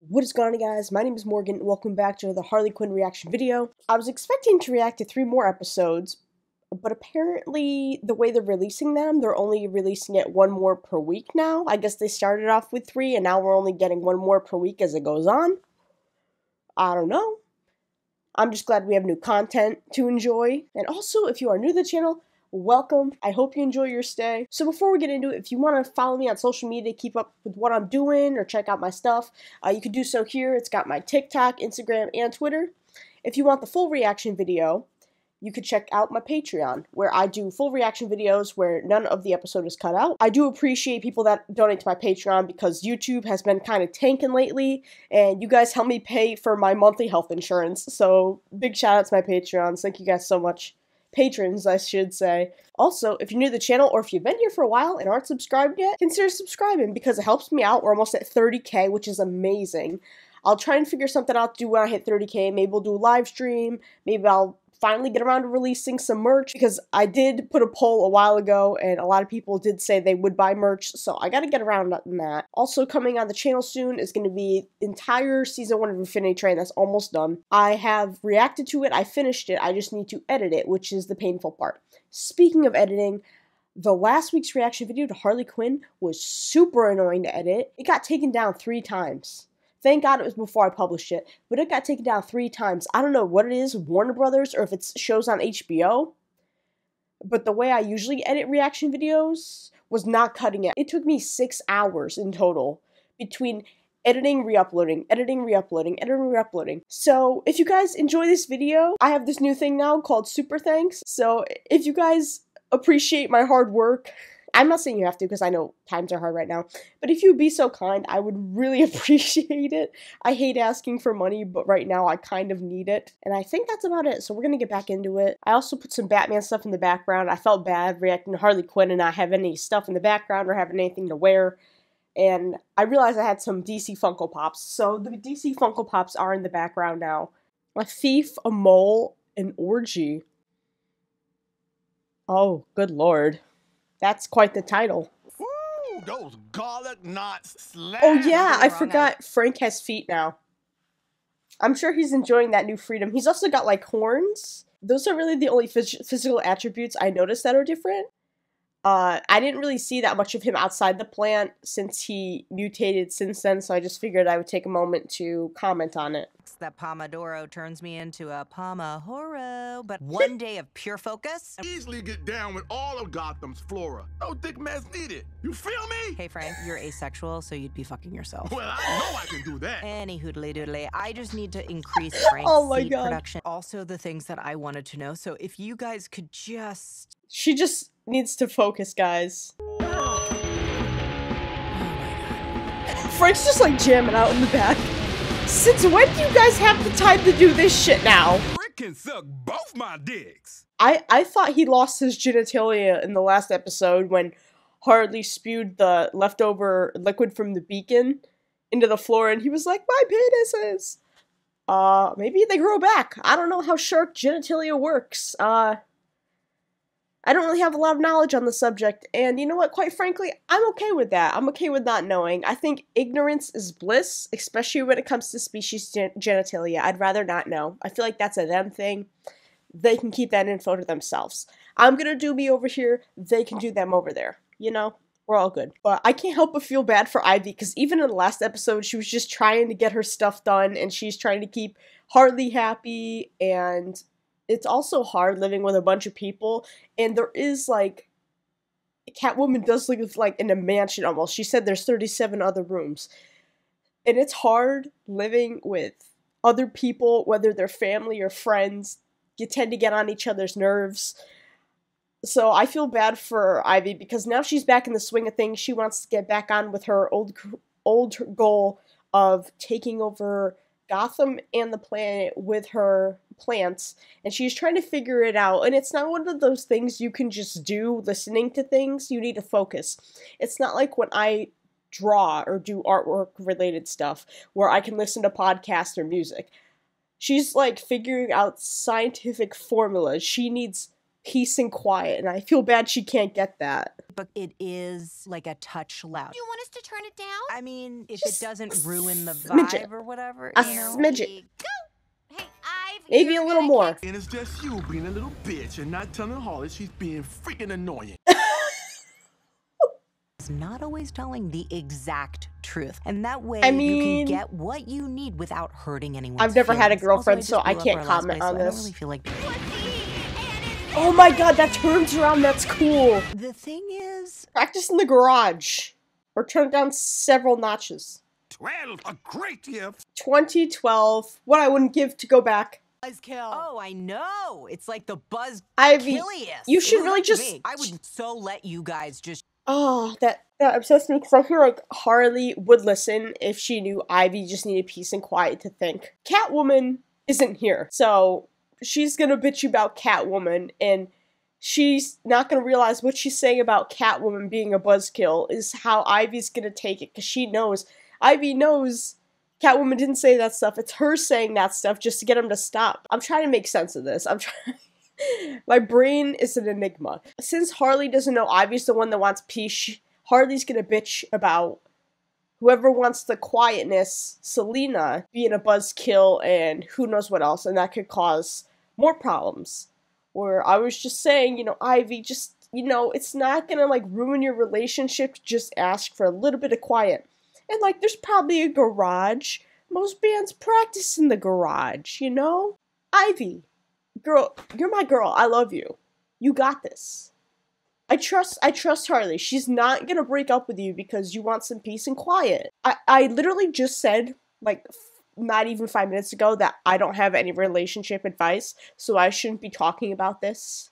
What is going on, guys? My name is Morgan. Welcome back to the Harley Quinn reaction video. I was expecting to react to 3 more episodes, but apparently the way they're releasing them, they're only releasing it 1 more per week now. I guess they started off with 3 and now we're only getting 1 more per week as it goes on. I don't know. I'm just glad we have new content to enjoy. And also, if you are new to the channel, welcome. I hope you enjoy your stay. So before we get into it, if you want to follow me on social media to keep up with what I'm doing or check out my stuff, you can do so here. It's got my TikTok, Instagram, and Twitter. If you want the full reaction video, you could check out my Patreon, where I do full reaction videos where none of the episode is cut out. I do appreciate people that donate to my Patreon because YouTube has been kind of tanking lately, and you guys help me pay for my monthly health insurance. So big shout out to my Patreons. Thank you guys so much. Patrons, I should say. Also, if you're new to the channel or if you've been here for a while and aren't subscribed yet, consider subscribing because it helps me out. We're almost at 30K, which is amazing. I'll try and figure something out to do when I hit 30K. Maybe we'll do a live stream. Maybe I'll finally get around to releasing some merch because I did put a poll a while ago and a lot of people did say they would buy merch, so I gotta get around on that. Also coming on the channel soon is going to be entire season 1 of Infinity Train that's almost done. I have reacted to it, I finished it, I just need to edit it, which is the painful part. Speaking of editing, the last week's reaction video to Harley Quinn was super annoying to edit. It got taken down 3 times. Thank God it was before I published it, but it got taken down 3 times. I don't know what it is, Warner Brothers, or if it's shows on HBO, but the way I usually edit reaction videos was not cutting it. It took me 6 hours in total between editing, re-uploading, editing, re-uploading, editing, re-uploading. So if you guys enjoy this video, I have this new thing now called Super Thanks. So if you guys appreciate my hard work, I'm not saying you have to because I know times are hard right now, but if you'd be so kind, I would really appreciate it. I hate asking for money, but right now I kind of need it. And I think that's about it, so we're gonna get back into it. I also put some Batman stuff in the background. I felt bad reacting to Harley Quinn and not having any stuff in the background or having anything to wear. And I realized I had some DC Funko Pops, so the DC Funko Pops are in the background now. A thief, a mole, an orgy. Oh, good lord. That's quite the title. Ooh, those garlic knots slap. Oh yeah, I forgot Frank has feet now. I'm sure he's enjoying that new freedom. He's also got like horns. Those are really the only physical attributes I noticed that are different. I didn't really see that much of him outside the plant since he mutated since then, so I just figured I would take a moment to comment on it. That Pomodoro turns me into a Pomahoro, but one day of pure focus. Easily get down with all of Gotham's flora. No thick mess needed. You feel me? Hey Frank, you're asexual, so you'd be fucking yourself. Well, I know I can do that. Any hoodly doodly. I just need to increase Frank's seed production. Also the things that I wanted to know, so if you guys could just... She just needs to focus, guys. Oh my god. Frank's just like jamming out in the back. Since when do you guys have the time to do this shit now? Rick can suck both my dicks. I thought he lost his genitalia in the last episode when Harley spewed the leftover liquid from the beacon into the floor and he was like, my penises! Maybe they grow back. I don't know how shark genitalia works. I don't really have a lot of knowledge on the subject, and you know what, quite frankly, I'm okay with that. I'm okay with not knowing. I think ignorance is bliss, especially when it comes to species genitalia. I'd rather not know. I feel like that's a them thing. They can keep that info to themselves. I'm gonna do me over here, they can do them over there. You know? We're all good. But I can't help but feel bad for Ivy, because even in the last episode, she was just trying to get her stuff done, and she's trying to keep Harley happy, and... it's also hard living with a bunch of people, and there is, like, Catwoman does live, like, in a mansion almost. She said there's 37 other rooms. And it's hard living with other people, whether they're family or friends. You tend to get on each other's nerves. So I feel bad for Ivy, because now she's back in the swing of things. She wants to get back on with her old goal of taking over Gotham and the planet with her plants, and she's trying to figure it out, and it's not one of those things you can just do listening to things. You need to focus. It's not like when I draw or do artwork related stuff where I can listen to podcasts or music. She's like figuring out scientific formulas. She needs peace and quiet, and I feel bad she can't get that. But it is like a touch loud. Do you want us to turn it down? I mean, if Just it doesn't ruin the smidget. vibe or whatever, A you know? smidget. Hey, Ivy. Maybe a little more. And it's just you being a little bitch and not telling Harley she's being freaking annoying. It's not always telling the exact truth. And that way I you mean, can get what you need without hurting anyone. I've never had a girlfriend, so I can't comment on this. I don't really feel like... Oh my god, that turns around, that's cool. The thing is... Practice in the garage. Or turn it down several notches. 12, a great gift. 2012, what I wouldn't give to go back. Buzzkill. Oh, I know. It's like the buzz Ivy, killiest. you should really just... I would so let you guys just... Oh, that obsessed me, because I feel like Harley would listen if she knew Ivy just needed peace and quiet to think. Catwoman isn't here, so she's gonna bitch about Catwoman, and she's not gonna realize what she's saying about Catwoman being a buzzkill is how Ivy's gonna take it, because she knows. Ivy knows Catwoman didn't say that stuff. It's her saying that stuff just to get him to stop. I'm trying to make sense of this. I'm trying... My brain is an enigma. Since Harley doesn't know Ivy's the one that wants peace, Harley's gonna bitch about whoever wants the quietness, Selena, being a buzzkill and who knows what else, and that could cause more problems. Where I was just saying, you know, Ivy, just, you know, it's not gonna, like, ruin your relationship, just ask for a little bit of quiet. And, like, there's probably a garage. Most bands practice in the garage, you know? Ivy. Girl, you're my girl. I love you. You got this. I trust Harley. She's not gonna break up with you because you want some peace and quiet. I literally just said, like, not even 5 minutes ago that I don't have any relationship advice, so I shouldn't be talking about this.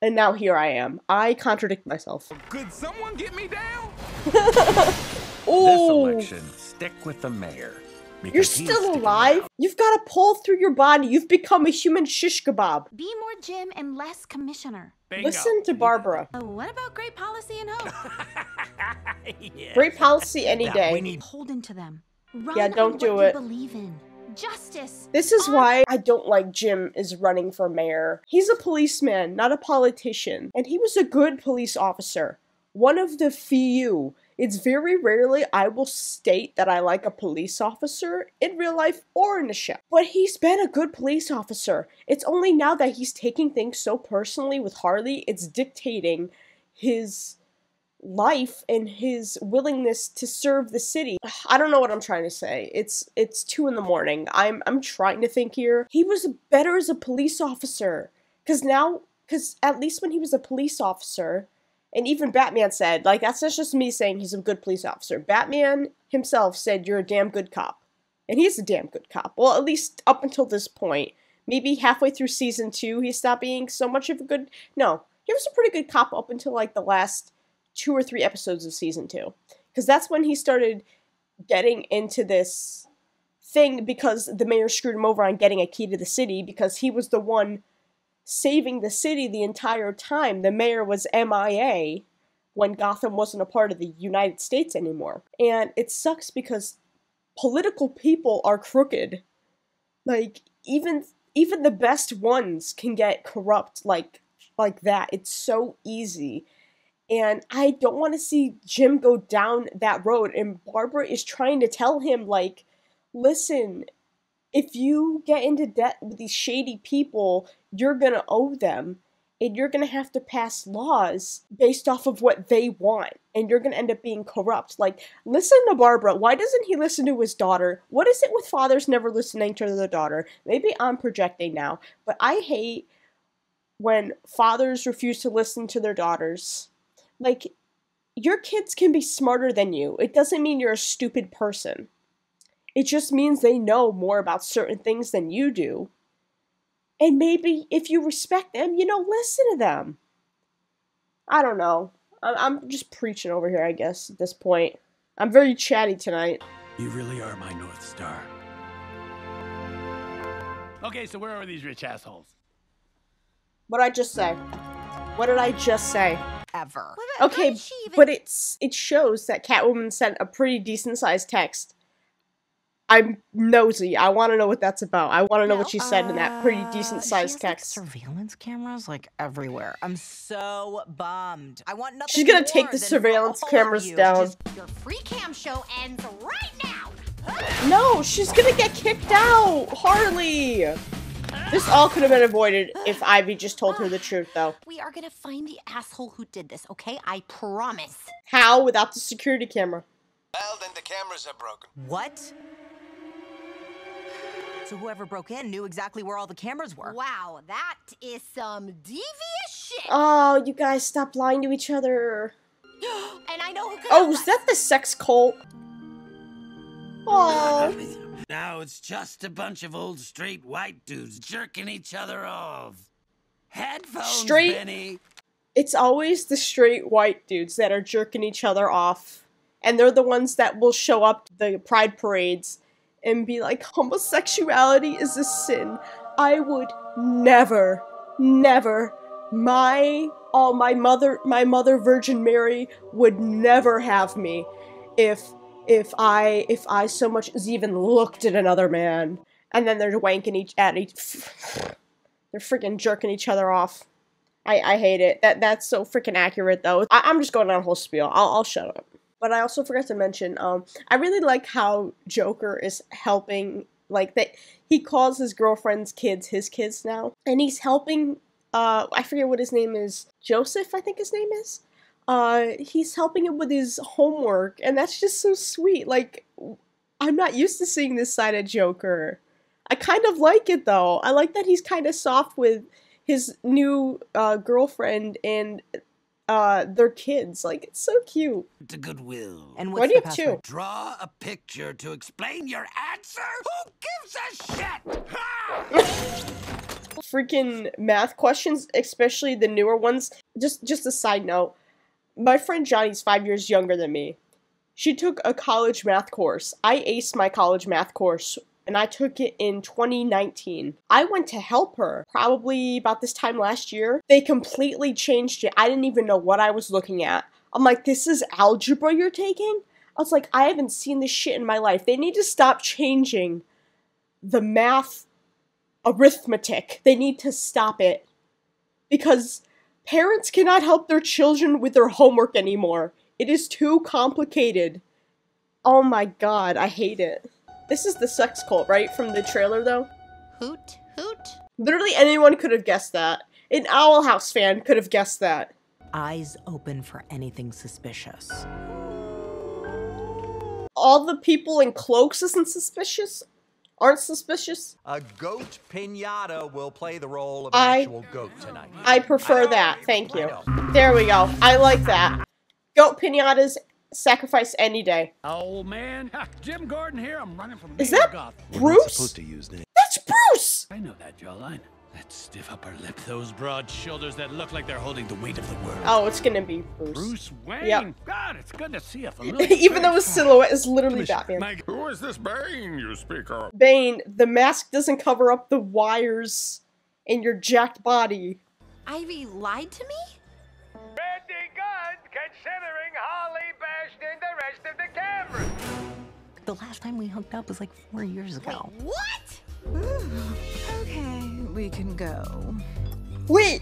And now here I am. I contradict myself. Could someone get me down? This election, stick with the mayor. You're still alive? You've got a pole through your body. You've become a human shish kebab. Be more Jim and less commissioner. Bingo. Listen to Barbara. Oh, what about great policy and hope? Yeah. Great policy any Yeah, day. we need... Hold into them. Run Yeah, don't on do what it. You believe in. Justice. This is why I don't like Jim is running for mayor. He's a policeman, not a politician. And he was a good police officer. One of the few. It's very rarely I will state that I like a police officer in real life or in the show. But he's been a good police officer. It's only now that he's taking things so personally with Harley, it's dictating his life and his willingness to serve the city. I don't know what I'm trying to say. It's 2 in the morning. I'm trying to think here. He was better as a police officer. Because at least when he was a police officer, and even Batman said, like, that's not just me saying he's a good police officer. Batman himself said, you're a damn good cop. And he's a damn good cop. Well, at least up until this point. Maybe halfway through season 2, he stopped being so much of a good... No, he was a pretty good cop up until, like, the last 2 or 3 episodes of season 2. Because that's when he started getting into this thing because the mayor screwed him over on getting a key to the city because he was the one saving the city the entire time. The mayor was MIA when Gotham wasn't a part of the United States anymore. And it sucks because political people are crooked. Like, even the best ones can get corrupt like that. It's so easy. And I don't want to see Jim go down that road. And Barbara is trying to tell him, like, listen, if you get into debt with these shady people, you're going to owe them. And you're going to have to pass laws based off of what they want. And you're going to end up being corrupt. Like, listen to Barbara. Why doesn't he listen to his daughter? What is it with fathers never listening to their daughter? Maybe I'm projecting now. But I hate when fathers refuse to listen to their daughters. Like, your kids can be smarter than you. It doesn't mean you're a stupid person. It just means they know more about certain things than you do. And maybe if you respect them, listen to them. I don't know. I'm just preaching over here, I guess, at this point. I'm very chatty tonight. You really are my North Star. Okay, so where are these rich assholes? What did I just say? What did I just say? Ever. Okay, but it shows that Catwoman sent a pretty decent-sized text. I'm nosy. I want to know what that's about. I want to know what she said in that pretty decent sized text. Like, surveillance cameras like everywhere. I'm so bummed. I want nothing. She's gonna more take the than surveillance for all cameras of you. down. Your free cam show ends right now. No, she's gonna get kicked out! Harley! This all could have been avoided if Ivy just told her the truth, though. We are gonna find the asshole who did this, okay? I promise. How without the security camera? Well, then the cameras are broken. What? So whoever broke in knew exactly where all the cameras were. Wow, that is some devious shit. Oh, you guys stop lying to each other. And I know who could Oh, help was us. that the sex cult? Oh. Now it's just a bunch of old straight white dudes jerking each other off. Headphones, Straight- Benny. It's always the straight white dudes that are jerking each other off. And they're the ones that will show up to the pride parades and be like, homosexuality is a sin. I would never, never, my mother Virgin Mary would never have me if I so much as even looked at another man. And then they're wanking they're freaking jerking each other off. I hate it. That's so freaking accurate though. I'm just going on a whole spiel. I'll shut up. But I also forgot to mention, I really like how Joker is helping, like, that he calls his girlfriend's kids his kids now. And he's helping, I forget what his name is, Joseph, I think his name is? He's helping him with his homework, and that's just so sweet. Like, I'm not used to seeing this side of Joker. I kind of like it, though. I like that he's kind of soft with his new, girlfriend and their kids. Like, it's so cute. To Goodwill. And Why what's do you the have password? two? Draw a picture to explain your answer? Who gives a shit? Ha! Freaking math questions, especially the newer ones. Just a side note. My friend Johnny's 5 years younger than me. She took a college math course. I aced my college math course, and I took it in 2019. I went to help her probably about this time last year. They completely changed it. I didn't even know what I was looking at. I'm like, this is algebra you're taking? I was like, I haven't seen this shit in my life. They need to stop changing the math arithmetic. They need to stop it. Because parents cannot help their children with their homework anymore. It is too complicated. Oh my god, I hate it. This is the sex cult, right? From the trailer, though? Hoot, hoot. Literally anyone could have guessed that. An Owl House fan could have guessed that. Eyes open for anything suspicious. All the people in cloaks isn't suspicious? Aren't suspicious? A goat pinata will play the role of an actual goat tonight. I prefer that, thank you. There we go, I like that. Goat pinatas, sacrifice any day. Oh man, ha, Jim Gordon here. I'm running from. Is that Gotham. Bruce? Supposed to use names. That's Bruce! I know that jawline. That stiff upper lip, those broad shoulders that look like they're holding the weight of the world. Oh, it's gonna be Bruce. Bruce Wayne. Yep. God, it's good to see a familiar Even though face. his silhouette is literally Batman. Who is this Bane you speak of? Bane, the mask doesn't cover up the wires in your jacked body. Ivy lied to me? Pretty good, considering Holly bashed in the rest of the cameras. The last time we hooked up was like 4 years ago. What? Okay, we can go. Wait,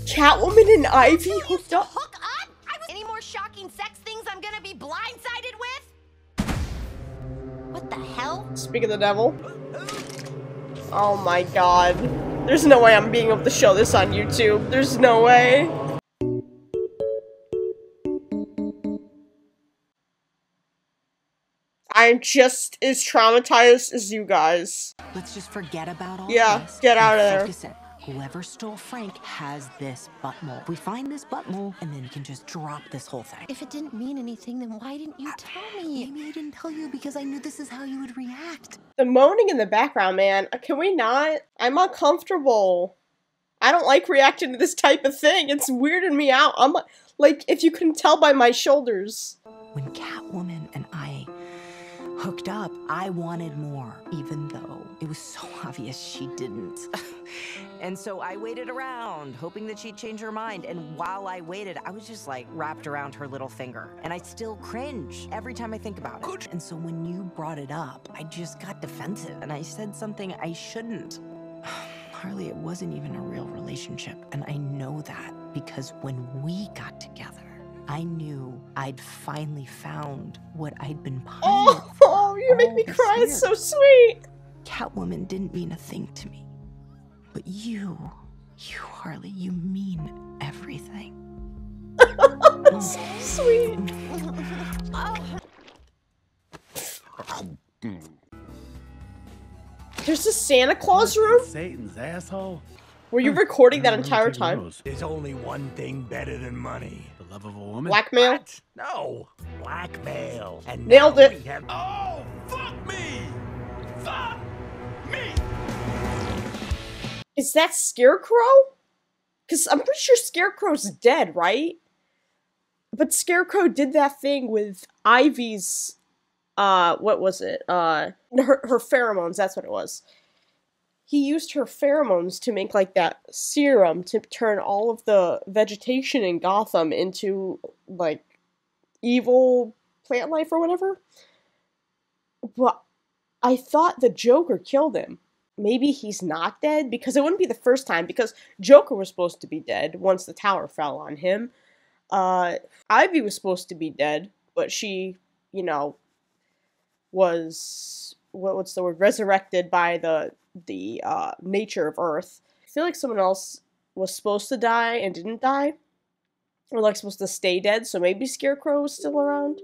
Catwoman and Ivy hooked up? Hook up? Any more shocking sex things I'm gonna be blindsided with? What the hell? Speak of the devil. Oh my god. There's no way I'm being able to show this on YouTube. There's no way. I'm just as traumatized as you guys. Let's just forget about all Yeah, this. get out and of there. focus in. Whoever stole Frank has this butt mole. We find this butt mole, and then we can just drop this whole thing. If it didn't mean anything, then why didn't you tell me? Maybe I didn't tell you because I knew this is how you would react. The moaning in the background, man. Can we not? I'm uncomfortable. I don't like reacting to this type of thing. It's weirding me out. I'm like, if you couldn't tell by my shoulders. When Catwoman and I hooked up, I wanted more, even though it was so obvious she didn't. And so I waited around, hoping that she'd change her mind. And while I waited, I was just like wrapped around her little finger. And I still cringe every time I think about it. And so when you brought it up, I just got defensive and I said something I shouldn't. Harley, it wasn't even a real relationship. And I know that because when we got together, I knew I'd finally found what I'd been pining for. Oh, you make me cry. It's so sweet. Catwoman didn't mean a thing to me. But you, Harley, you mean everything. So sweet. There's a Santa Claus room? Satan's asshole. Were you recording that entire time? There's only one thing better than money. The love of a woman? Blackmail? What? No, blackmail. And nailed now it. we have- Oh, fuck me! Fuck me! Is that Scarecrow? Because I'm pretty sure Scarecrow's dead, right? But Scarecrow did that thing with Ivy's, what was it? Her pheromones, that's what it was. He used her pheromones to make, like, that serum to turn all of the vegetation in Gotham into, like, evil plant life or whatever. But I thought the Joker killed him. Maybe he's not dead, because it wouldn't be the first time, because Joker was supposed to be dead once the tower fell on him. Ivy was supposed to be dead, but she, you know, was, what's the word, resurrected by the nature of Earth. I feel like someone else was supposed to die and didn't die, or like supposed to stay dead, so maybe Scarecrow was still around.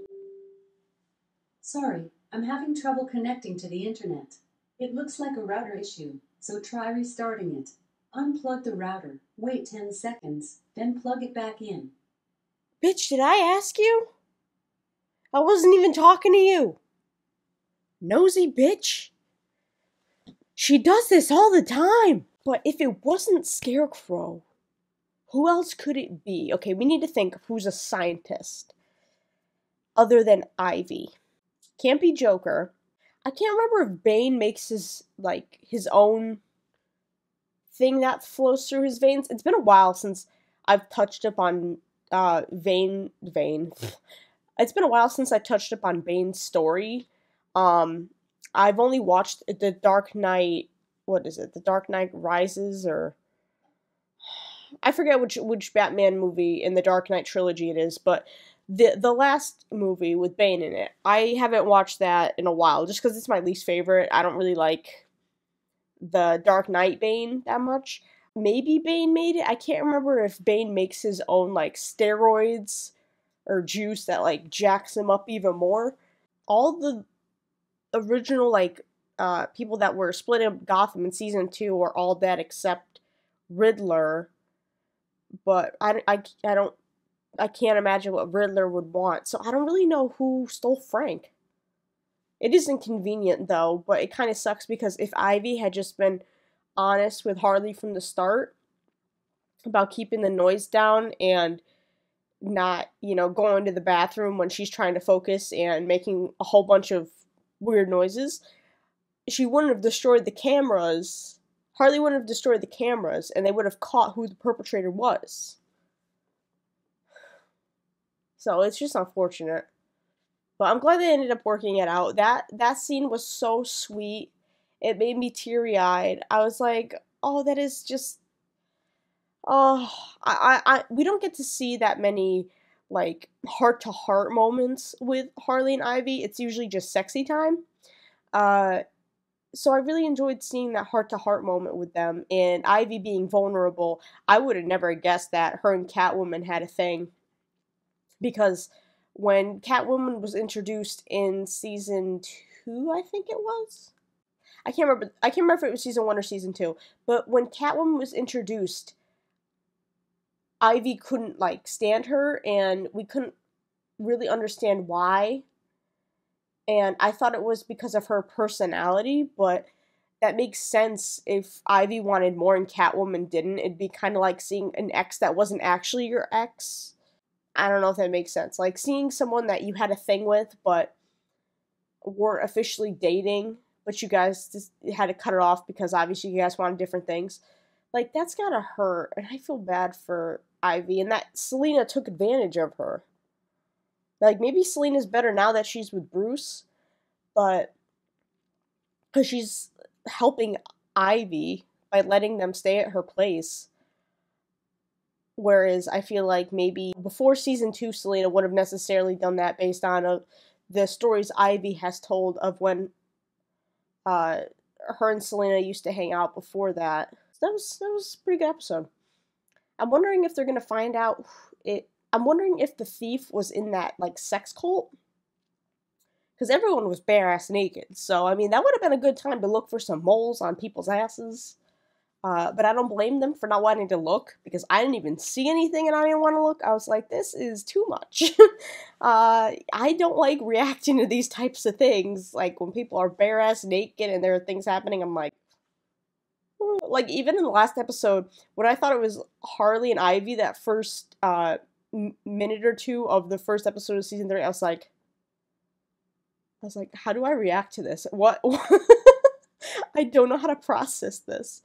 Sorry, I'm having trouble connecting to the internet. It looks like a router issue, so try restarting it. Unplug the router, wait 10 seconds, then plug it back in. Bitch, did I ask you? I wasn't even talking to you. Nosy bitch. She does this all the time. But if it wasn't Scarecrow, who else could it be? Okay, we need to think of who's a scientist other than Ivy. Can't be Joker. I can't remember if Bane makes his own thing that flows through his veins. It's been a while since I've touched up on Bane. It's been a while since I touched up on Bane's story. I've only watched The Dark Knight, what is it? The Dark Knight Rises, or I forget which Batman movie in the Dark Knight trilogy it is, but the last movie with Bane in it, I haven't watched that in a while, just because it's my least favorite. I don't really like the Dark Knight Bane that much. Maybe Bane made it. I can't remember if Bane makes his own, like, steroids or juice that, like, jacks him up even more. All the original, like, people that were split in Gotham in season 2 are all dead except Riddler. But I can't imagine what Riddler would want. So I don't really know who stole Frank. It is inconvenient, though, but it kind of sucks because if Ivy had just been honest with Harley from the start about keeping the noise down and not, going to the bathroom when she's trying to focus and making a whole bunch of weird noises, she wouldn't have destroyed the cameras. Harley wouldn't have destroyed the cameras, and they would have caught who the perpetrator was. So it's just unfortunate. But I'm glad they ended up working it out. That scene was so sweet. It made me teary-eyed. I was like, oh, that is just... Oh, we don't get to see that many, like, heart-to-heart moments with Harley and Ivy. It's usually just sexy time. So I really enjoyed seeing that heart-to-heart moment with them. And Ivy being vulnerable, I would have never guessed that her and Catwoman had a thing. Because when Catwoman was introduced in season 2, I think it was? I can't remember if it was season 1 or season 2. But when Catwoman was introduced, Ivy couldn't, like, stand her, and we couldn't really understand why. And I thought it was because of her personality, but that makes sense if Ivy wanted more and Catwoman didn't. It'd be kind of like seeing an ex that wasn't actually your ex. I don't know if that makes sense. Like, seeing someone that you had a thing with, but weren't officially dating, but you guys just had to cut it off because obviously you guys wanted different things. Like, that's gotta hurt, and I feel bad for Ivy, and that Selena took advantage of her. Like, maybe Selena's better now that she's with Bruce, but because she's helping Ivy by letting them stay at her place. Whereas I feel like maybe before season 2, Selena would have necessarily done that based on the stories Ivy has told of when her and Selena used to hang out before that. So that was a pretty good episode. I'm wondering if they're gonna find out I'm wondering if the thief was in that, like, sex cult. Because everyone was bare-ass naked. So, I mean, that would have been a good time to look for some moles on people's asses. But I don't blame them for not wanting to look, because I didn't even see anything and I didn't want to look. I was like, this is too much. I don't like reacting to these types of things. Like, when people are bare-ass naked and there are things happening, I'm like... Like, even in the last episode, when I thought it was Harley and Ivy, that first minute or two of the first episode of season 3, I was like, how do I react to this? What? I don't know how to process this.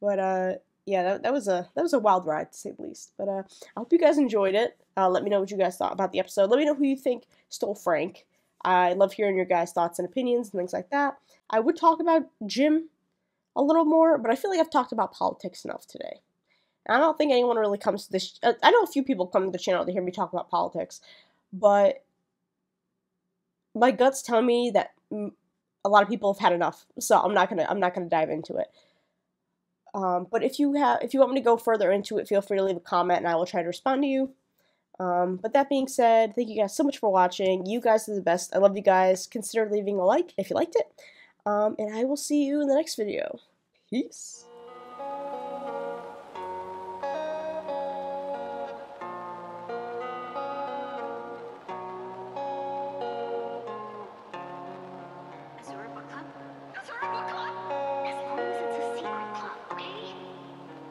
But, yeah, that was a wild ride, to say the least. But, I hope you guys enjoyed it. Let me know what you guys thought about the episode. Let me know who you think stole Frank. I love hearing your guys' thoughts and opinions and things like that. I would talk about Jim a little more, but I feel like I've talked about politics enough today. And I don't think anyone really comes to this... I know a few people come to the channel to hear me talk about politics, but my gut's telling me that a lot of people have had enough, so I'm not gonna dive into it. But if you want me to go further into it, feel free to leave a comment and I will try to respond to you. But that being said, thank you guys so much for watching. You guys are the best. I love you guys. Consider leaving a like if you liked it. And I will see you in the next video. Peace.